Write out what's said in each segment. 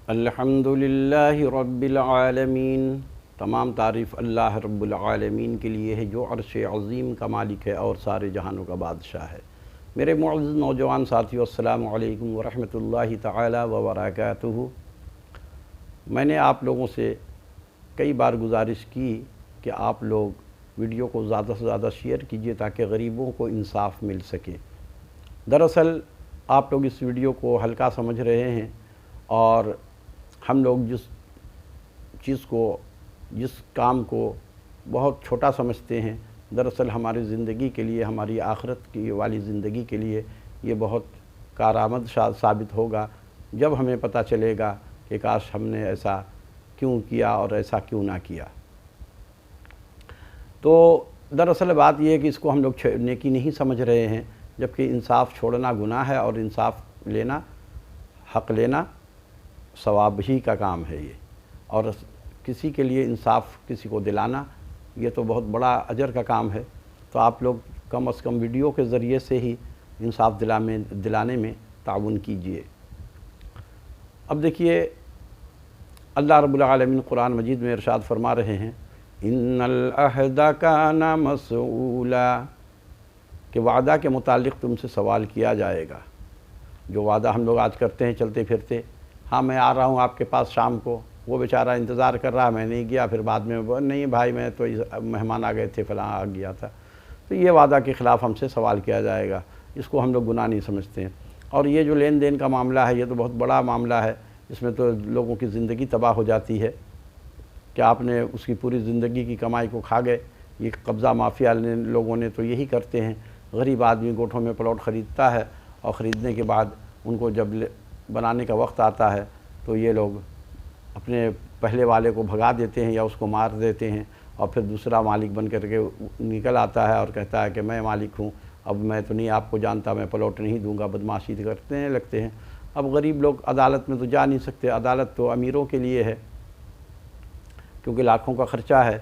الحمدللہ رب العالمین، تمام تعریف اللہ رب العالمین کے لیے ہے جو عرش عظیم کا مالک ہے اور سارے جہانوں کا بادشاہ ہے۔ میرے معزز نوجوان ساتھیو، السلام علیکم ورحمۃ اللہ تعالی وبرکاتہ۔ میں نے آپ لوگوں سے کئی بار گزارش کی کہ آپ لوگ ویڈیو کو زیادہ سے زیادہ شیئر کیجئے تاکہ غریبوں کو انصاف مل سکے۔ دراصل آپ لوگ اس ویڈیو کو ہلکا سمجھ رہے ہیں اور ہم لوگ جس کام کو بہت چھوٹا سمجھتے ہیں، دراصل ہماری زندگی کے لیے، ہماری آخرت کی والی زندگی کے لیے یہ بہت کارآمد ثابت ہوگا جب ہمیں پتہ چلے گا کہ کاش ہم نے ایسا کیوں کیا اور ایسا کیوں نہ کیا۔ تو دراصل بات یہ ہے کہ اس کو ہم لوگ نیکی نہیں سمجھ رہے ہیں، جبکہ انصاف چھوڑنا گناہ ہے اور انصاف لینا، حق لینا ثواب ہی کا کام ہے یہ، اور کسی کے لیے انصاف کسی کو دلانا یہ تو بہت بڑا اجر کا کام ہے۔ تو آپ لوگ کم از کم ویڈیو کے ذریعے سے ہی انصاف دلانے میں تعاون کیجئے۔ اب دیکھیے، اللہ رب العالمین قرآن مجید میں ارشاد فرما رہے ہیں، ان العہد کان مسئولا، کہ وعدہ کے متعلق تم سے سوال کیا جائے گا۔ جو وعدہ ہم لوگ آج کرتے ہیں چلتے پھرتے، ہاں میں آ رہا ہوں آپ کے پاس شام کو، وہ بیچارہ انتظار کر رہا، میں نہیں گیا، پھر بعد میں نہیں بھائی میں تو مہمان آ گئے تھے، فلاں آ گیا تھا، تو یہ وعدہ کے خلاف ہم سے سوال کیا جائے گا۔ اس کو ہم لوگ گناہ نہیں سمجھتے ہیں۔ اور یہ جو لین دین کا معاملہ ہے، یہ تو بہت بڑا معاملہ ہے، اس میں تو لوگوں کی زندگی تباہ ہو جاتی ہے کہ آپ نے اس کی پوری زندگی کی کمائی کو کھا گئے۔ یہ قبضہ مافیا لوگوں نے تو یہی کرتے ہیں۔ غریب آدمی گوٹھوں میں پلاٹ خریدتا ہے اور خریدنے کے بعد ان کو جب بنانے کا وقت آتا ہے تو یہ لوگ اپنے پہلے والے کو بھگا دیتے ہیں یا اس کو مار دیتے ہیں، اور پھر دوسرا مالک بن کر کے نکل آتا ہے اور کہتا ہے کہ میں مالک ہوں، اب میں تو نہیں آپ کو جانتا، میں پلاٹ نہیں دوں گا، بدمعاشی کرتے لگتے ہیں۔ اب غریب لوگ عدالت میں تو جا نہیں سکتے، عدالت تو امیروں کے لیے ہے کیونکہ لاکھوں کا خرچہ ہے۔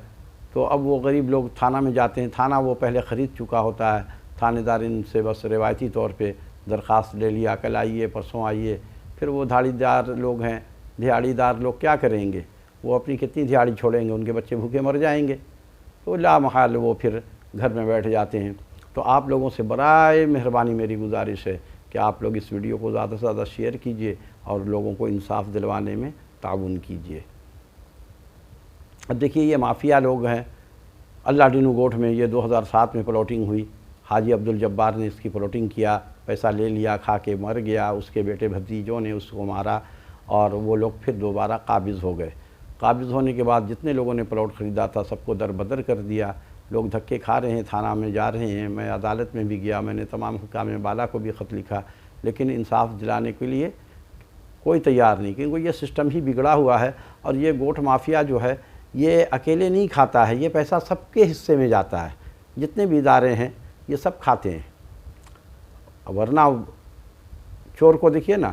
تو اب وہ غریب لوگ تھانہ میں جاتے ہیں، تھانہ وہ پہلے خرید چکا ہوتا ہے، تھانے دار ان سے بس روایتی طور پہ درخواست لے لیا، کل آئیے پرسوں آئیے، پھر وہ دھاڑی دار لوگ کیا کریں گے؟ وہ اپنی کتنی دھاڑی چھوڑیں گے؟ ان کے بچے بھوکے مر جائیں گے، تو لا محال وہ پھر گھر میں بیٹھ جاتے ہیں۔ تو آپ لوگوں سے برائے مہربانی میری گزارش ہے کہ آپ لوگ اس ویڈیو کو زیادہ سے زیادہ شیئر کیجئے اور لوگوں کو انصاف دلوانے میں تعاون کیجئے۔ اب دیکھیے، یہ مافیا لوگ ہیں۔ اللہ ڈینو گوٹھ میں یہ 2007 میں پلاٹنگ ہوئی، حاجی عبدالجبار نے اس کی پلاٹنگ کیا، پیسہ لے لیا، کھا کے مر گیا، اس کے بیٹے بھتیجوں نے اس کو مارا اور وہ لوگ پھر دوبارہ قابض ہو گئے۔ قابض ہونے کے بعد جتنے لوگوں نے پلاٹ خریدا تھا سب کو در بدر کر دیا، لوگ دھکے کھا رہے ہیں، تھانہ میں جا رہے ہیں، میں عدالت میں بھی گیا، میں نے تمام حکام بالا کو بھی خط لکھا، لیکن انصاف دلانے کے لیے کوئی تیار نہیں، کیونکہ یہ سسٹم ہی بگڑا ہوا ہے۔ اور یہ گوٹھ مافیا جو ہے یہ اکیلے نہیں کھاتا ہے، یہ پیسہ سب کے حصے میں جاتا ہے، جتنے بھی ادارے ہیں یہ سب کھاتے ہیں۔ ورنہ چور کو دیکھیے نا،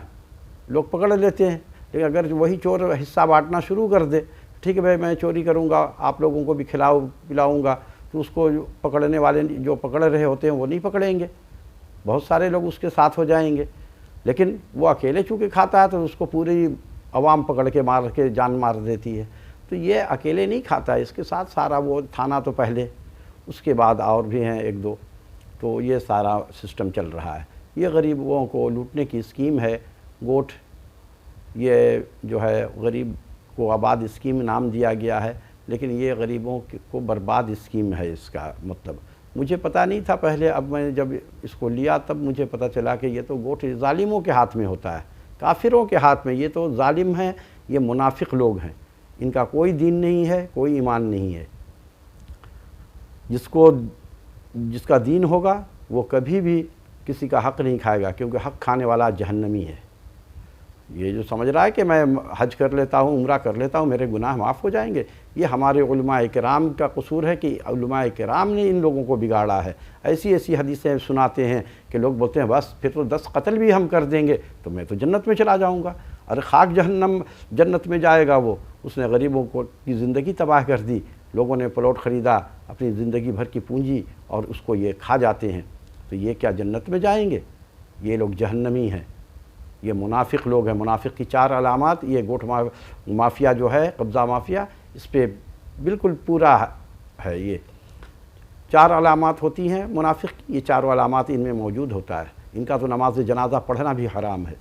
لوگ پکڑ لیتے ہیں، لیکن اگر وہی چور حصہ بانٹنا شروع کر دے، ٹھیک ہے بھائی میں چوری کروں گا، آپ لوگوں کو بھی پلاؤں گا، تو اس کو پکڑنے والے جو پکڑ رہے ہوتے ہیں وہ نہیں پکڑیں گے، بہت سارے لوگ اس کے ساتھ ہو جائیں گے۔ لیکن وہ اکیلے چونکہ کھاتا ہے تو اس کو پوری عوام پکڑ کے مار کے جان مار دیتی ہے۔ تو یہ اکیلے نہیں کھاتا ہے، اس کے ساتھ سارا وہ تھانہ تو پہلے، اس کے بعد اور بھی ہیں ایک دو، تو یہ سارا سسٹم چل رہا ہے۔ یہ غریبوں کو لوٹنے کی اسکیم ہے۔ گوٹھ یہ جو ہے غریب کو آباد اسکیم نام دیا گیا ہے، لیکن یہ غریبوں کو برباد اسکیم ہے۔ اس کا مطلب مجھے پتہ نہیں تھا پہلے، اب میں جب اس کو لیا تب مجھے پتہ چلا کہ یہ تو گوٹھ ظالموں کے ہاتھ میں ہوتا ہے، کافروں کے ہاتھ میں۔ یہ تو ظالم ہیں، یہ منافق لوگ ہیں، ان کا کوئی دین نہیں ہے، کوئی ایمان نہیں ہے۔ جس کا دین ہوگا وہ کبھی بھی کسی کا حق نہیں کھائے گا، کیونکہ حق کھانے والا جہنمی ہے۔ یہ جو سمجھ رہا ہے کہ میں حج کر لیتا ہوں، عمرہ کر لیتا ہوں، میرے گناہ معاف ہو جائیں گے، یہ ہمارے علماء کرام کا قصور ہے کہ علماء کرام نے ان لوگوں کو بگاڑا ہے۔ ایسی حدیثیں سناتے ہیں کہ لوگ بولتے ہیں بس پھر تو 10 قتل بھی ہم کر دیں گے تو میں تو جنت میں چلا جاؤں گا۔ ارے خاک جہنم، جنت میں جائے گا وہ، اس نے غریبوں کی زندگی تباہ کر دی۔ لوگوں نے پلاٹ خریدا، اپنی زندگی بھر کی پونجی، اور اس کو یہ کھا جاتے ہیں، تو یہ کیا جنت میں جائیں گے؟ یہ لوگ جہنمی ہیں۔ یہ منافق لوگ ہیں۔ منافق کی 4 علامات، یہ گوٹ مافیا جو ہے، قبضہ مافیا، اس پہ بالکل پورا ہے۔ یہ 4 علامات ہوتی ہیں منافق کی، یہ 4 علامات ان میں موجود ہوتا ہے۔ ان کا تو نماز جنازہ پڑھنا بھی حرام ہے،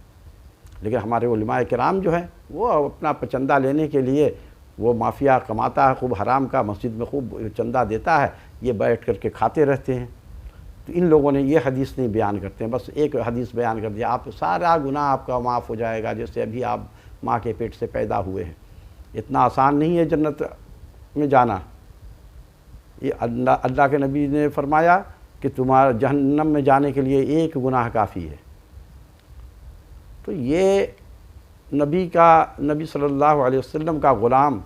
لیکن ہمارے علماء کرام جو ہیں وہ اپنا چندہ لینے کے لیے، وہ مافیا کماتا ہے خوب حرام کا، مسجد میں خوب چندہ دیتا ہے، یہ بیٹھ کر کے کھاتے رہتے ہیں۔ تو ان لوگوں نے یہ حدیث نہیں بیان کرتے ہیں، بس ایک حدیث بیان کر دیا، آپ سارا گناہ آپ کا معاف ہو جائے گا جیسے ابھی آپ ماں کے پیٹ سے پیدا ہوئے ہیں۔ اتنا آسان نہیں ہے جنت میں جانا۔ یہ اللہ کے نبی نے فرمایا کہ تمہارا جہنم میں جانے کے لیے ایک گناہ کافی ہے۔ تو یہ نبی صلی اللہ علیہ وسلم کا غلام،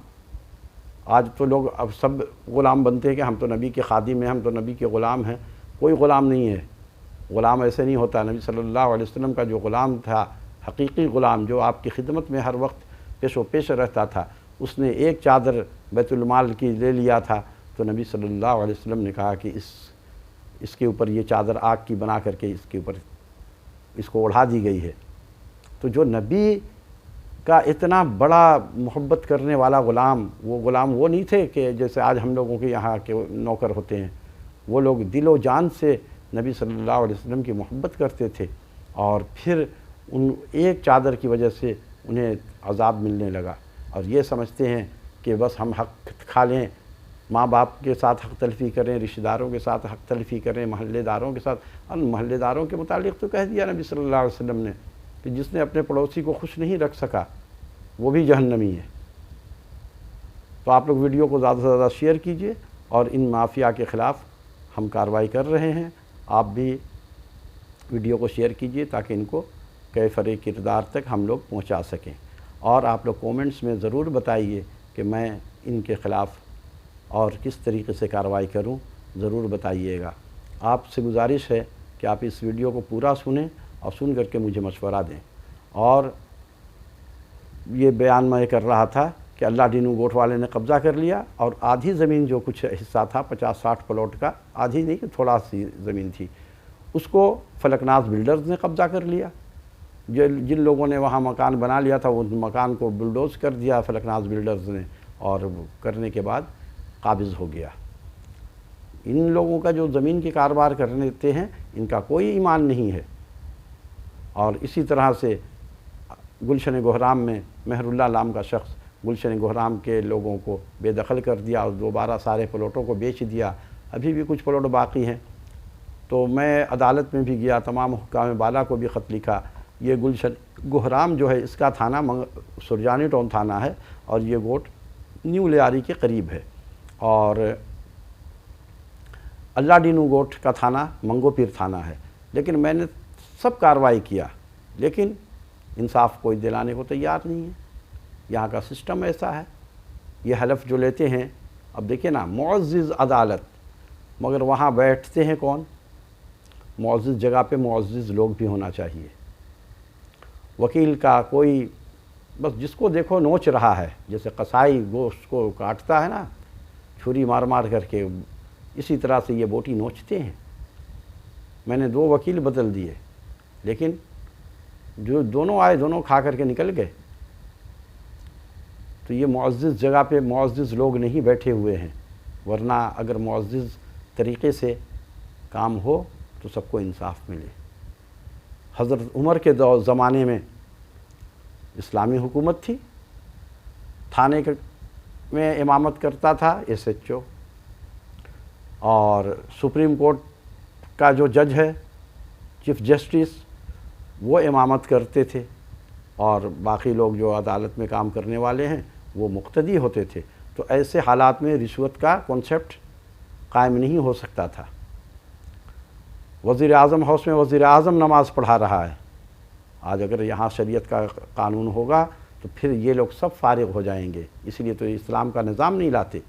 آج تو لوگ اب سب غلام بنتے ہیں کہ ہم تو نبی کے خادم ہیں، ہم تو نبی کے غلام ہیں۔ کوئی غلام نہیں ہے، غلام ایسے نہیں ہوتا۔ نبی صلی اللہ علیہ وسلم کا جو غلام تھا، حقیقی غلام جو آپ کی خدمت میں ہر وقت پیش و پیش رہتا تھا، اس نے ایک چادر بیت المال کی لے لیا تھا، تو نبی صلی اللہ علیہ وسلم نے کہا کہ اس کے اوپر یہ چادر آگ کی بنا کر کے اس کے اوپر اس کو اڑھا دی گئی ہے۔ تو جو نبی کا اتنا بڑا محبت کرنے والا غلام وہ نہیں تھے کہ جیسے آج ہم لوگوں کے یہاں کے نوکر ہوتے ہیں۔ وہ لوگ دل و جان سے نبی صلی اللہ علیہ وسلم کی محبت کرتے تھے، اور پھر ان ایک چادر کی وجہ سے انہیں عذاب ملنے لگا، اور یہ سمجھتے ہیں کہ بس ہم حق کھا لیں، ماں باپ کے ساتھ حق تلفی کریں، رشتہ داروں کے ساتھ حق تلفی کریں، محلے داروں کے ساتھ۔ اور محلے داروں کے متعلق تو کہہ دیا نبی صلی اللہ علیہ وسلم نے کہ جس نے اپنے پڑوسی کو خوش نہیں رکھ سکا وہ بھی جہنمی ہے۔ تو آپ لوگ ویڈیو کو زیادہ سے زیادہ شیئر کیجئے، اور ان مافیا کے خلاف ہم کارروائی کر رہے ہیں۔ آپ بھی ویڈیو کو شیئر کیجئے تاکہ ان کو کیفر کردار تک ہم لوگ پہنچا سکیں، اور آپ لوگ کومنٹس میں ضرور بتائیے کہ میں ان کے خلاف اور کس طریقے سے کارروائی کروں، ضرور بتائیے گا۔ آپ سے گزارش ہے کہ آپ اس ویڈیو کو پورا سنیں اور سن کر کے مجھے مشورہ دیں۔ اور یہ بیان میں کر رہا تھا کہ اللہ ڈینو گوٹ والے نے قبضہ کر لیا، اور آدھی زمین جو کچھ حصہ تھا 50-60 پلاٹ کا، آدھی نہیں تھوڑا سی زمین تھی، اس کو فلک ناز بلڈرز نے قبضہ کر لیا۔ جن لوگوں نے وہاں مکان بنا لیا تھا، اس مکان کو بلڈوز کر دیا فلک ناز بلڈرز نے، اور کرنے کے بعد قابض ہو گیا۔ ان لوگوں کا جو زمین کے کاروبار کرتے ہیں، ان کا کوئی ایمان نہیں ہے۔ اور اسی طرح سے گلشن گہرام میں مہر اللہ نام کا شخص گلشن گہرام کے لوگوں کو بے دخل کر دیا، اور دوبارہ سارے پلاٹوں کو بیچ دیا۔ ابھی بھی کچھ پلاٹ باقی ہیں۔ تو میں عدالت میں بھی گیا، تمام حکام بالا کو بھی خط لکھا۔ یہ گلشن گہرام جو ہے، اس کا تھانہ سرجانی ٹاؤن تھانہ ہے، اور یہ گوٹ نیو لیاری کے قریب ہے، اور اللہ ڈینو گوٹ کا تھانہ منگو پیر تھانہ ہے۔ لیکن میں نے سب کارروائی کیا، لیکن انصاف کوئی دلانے کو تیار نہیں ہے۔ یہاں کا سسٹم ایسا ہے۔ یہ حلف جو لیتے ہیں، اب دیکھیں نا، معزز عدالت، مگر وہاں بیٹھتے ہیں کون؟ معزز جگہ پہ معزز لوگ بھی ہونا چاہیے۔ وکیل کا کوئی بس جس کو دیکھو نوچ رہا ہے، جیسے قصائی گوشت کو کاٹتا ہے نا چھری مار مار کر کے، اسی طرح سے یہ بوٹی نوچتے ہیں۔ میں نے 2 وکیل بدل دیے، لیکن جو دونوں آئے دونوں کھا کر کے نکل گئے۔ تو یہ معزز جگہ پہ معزز لوگ نہیں بیٹھے ہوئے ہیں، ورنہ اگر معزز طریقے سے کام ہو تو سب کو انصاف ملے۔ حضرت عمر کے زمانے میں اسلامی حکومت تھی، تھانے میں امامت کرتا تھا ایس ایچ او، اور سپریم کورٹ کا جو جج ہے چیف جسٹس وہ امامت کرتے تھے، اور باقی لوگ جو عدالت میں کام کرنے والے ہیں وہ مقتدی ہوتے تھے۔ تو ایسے حالات میں رشوت کا کانسیپٹ قائم نہیں ہو سکتا تھا۔ وزیر اعظم ہاؤس میں وزیر اعظم نماز پڑھا رہا ہے، آج اگر یہاں شریعت کا قانون ہوگا تو پھر یہ لوگ سب فارغ ہو جائیں گے۔ اس لیے تو اسلام کا نظام نہیں لاتے،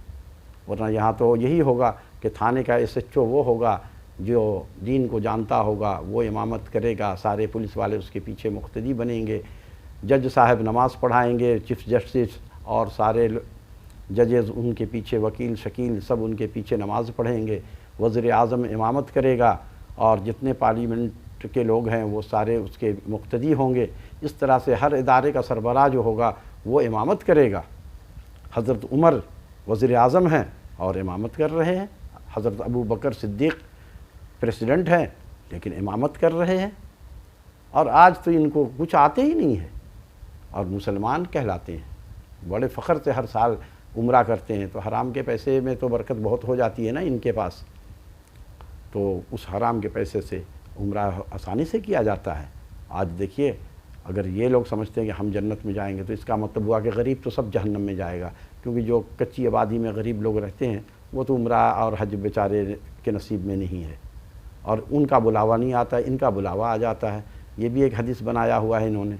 ورنہ یہاں تو یہی ہوگا کہ تھانے کا ایس ایچ او وہ ہوگا جو دین کو جانتا ہوگا، وہ امامت کرے گا، سارے پولیس والے اس کے پیچھے مقتدی بنیں گے، جج صاحب نماز پڑھائیں گے، چیف جسٹس اور سارے ججز ان کے پیچھے، وکیل شکیل سب ان کے پیچھے نماز پڑھیں گے، وزیر اعظم امامت کرے گا، اور جتنے پارلیمنٹ کے لوگ ہیں وہ سارے اس کے مقتدی ہوں گے۔ اس طرح سے ہر ادارے کا سربراہ جو ہوگا وہ امامت کرے گا۔ حضرت عمر وزیر اعظم ہیں اور امامت کر رہے ہیں، حضرت ابو بکر صدیق پریسیڈنٹ ہیں لیکن امامت کر رہے ہیں، اور آج تو ان کو کچھ آتے ہی نہیں ہے اور مسلمان کہلاتے ہیں، بڑے فخر سے ہر سال عمرہ کرتے ہیں۔ تو حرام کے پیسے میں تو برکت بہت ہو جاتی ہے نا ان کے پاس، تو اس حرام کے پیسے سے عمرہ آسانی سے کیا جاتا ہے۔ آج دیکھیے اگر یہ لوگ سمجھتے ہیں کہ ہم جنت میں جائیں گے تو اس کا مطلب ہوا کہ غریب تو سب جہنم میں جائے گا، کیونکہ جو کچی آبادی میں غریب لوگ رہتے ہیں وہ تو عمرہ اور حج بیچارے کے نصیب میں نہیں ہے، اور ان کا بلاوا نہیں آتا، ان کا بلاوا آ جاتا ہے۔ یہ بھی ایک حدیث بنایا ہوا ہے انہوں نے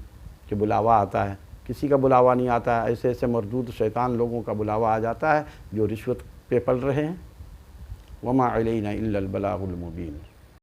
کہ بلاوا آتا ہے، کسی کا بلاوا نہیں آتا ہے، ایسے ایسے مردود شیطان لوگوں کا بلاوا آ جاتا ہے جو رشوت پہ پل رہے ہیں۔ وما علینا الا البلاغ المبین۔